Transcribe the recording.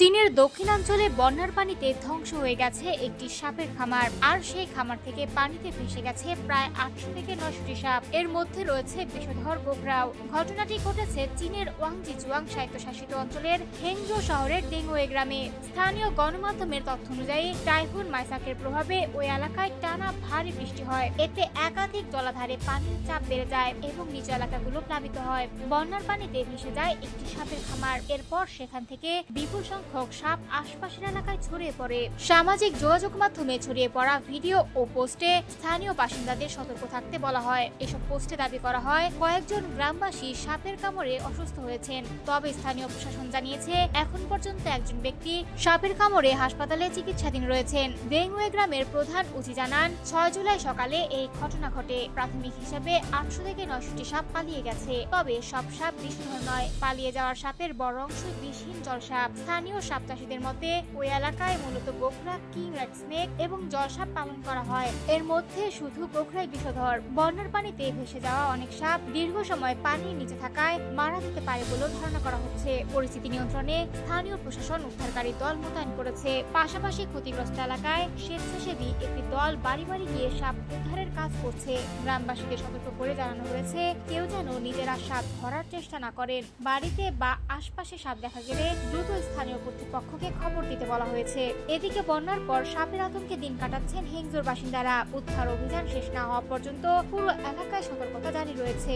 চীনের দক্ষিণাঞ্চলে বন্যার পানিতে ধ্বংস হয়ে গেছে একটি সাপের খামার। আর সেই খামার থেকে পানিতে ভেসে গেছে প্রায় 800 থেকে 900টি সাপ। এর মধ্যে রয়েছে বিষধর গোখরাও। ঘটনাটি ঘটেছে চীনের ওয়াংজিচুয়াং স্বায়ত্তশাসিত অঞ্চলের হেংজো শহরের ডেংওয়ে গ্রামে। স্থানীয় গণমাধ্যমের তথ্য অনুযায়ী টাইফুন মাইসাকের প্রভাবে ওই এলাকায় টানা ভারী বৃষ্টি হয়। এতে একাধিক জলাধারে পানির চাপ বেড়ে যায় এবং নিচু এলাকাগুলো প্লাবিত হয়। বন্যার পানিতে ভেসে যায় একটি সাপের খামার। এরপর সেখান থেকে বিপুল সংখ্যক সাপ আশপাশের এলাকায় ছড়িয়ে পড়ে। সামাজিক যোগাযোগ মাধ্যমে ছড়িয়ে পড়া ভিডিও ও পোস্টে স্থানীয় বাসিন্দাদের সতর্ক থাকতে বলা হয়। এসব পোস্টে দাবি করা হয় কয়েকজন গ্রামবাসী সাপের কামড়ে অসুস্থ হয়েছেন। তবে স্থানীয় প্রশাসন জানিয়েছে এখন পর্যন্ত একজন ব্যক্তি সাপের কামড়ে হাসপাতালে চিকিৎসাধীন রয়েছেন। ডেংওয়ে গ্রামের প্রধান উচি জানান 6 জুলাই সকালে এই ঘটনা ঘটে। প্রাথমিক হিসাবে 800 থেকে 900টি সাপ পালিয়ে গেছে। তবে সব সাপ বিষধর নয়। পালিয়ে যাওয়ার সাপের বড় অংশ বিষহীন জলসাপ। স্থানীয় সাপ চাষীদের মতে ওই এলাকায় মূলত গোখরা, কিং রেড স্নেক এবং জলসাপ পালন করা হয়। এর মধ্যে শুধু গোখরাই বিষধর। বন্যার পানিতে ভেসে যাওয়া অনেক সাপ দীর্ঘ সময় পানির নিচে থাকায় মারা যেতে পারে বলেও ধারণা করা হচ্ছে। পরিস্থিতি নিয়ন্ত্রণে স্থানীয় প্রশাসন উদ্ধারকারী দল মোতায়েন করেছে। পাশাপাশি ক্ষতিগ্রস্ত এলাকায় স্বেচ্ছাসেবী একটি দল বাড়ি বাড়ি গিয়ে সাপ উদ্ধারের কাজ করছে। গ্রামবাসীদের সতর্ক করে জানানো হয়েছে কেউ যেন নিজেরা সাপ ধরার চেষ্টা না করেন। বাড়িতে বা আশপাশে সাপ দেখা গেলে দ্রুত স্থানীয় কর্তৃপক্ষকে খবর দিতে বলা হয়েছে। এদিকে বন্যার পর সাপের আতঙ্কে দিন কাটাচ্ছেন হেংজোর বাসিন্দারা। উদ্ধার অভিযান শেষ না হওয়া পর্যন্ত পুরো এলাকায় সতর্কতা জারি রয়েছে।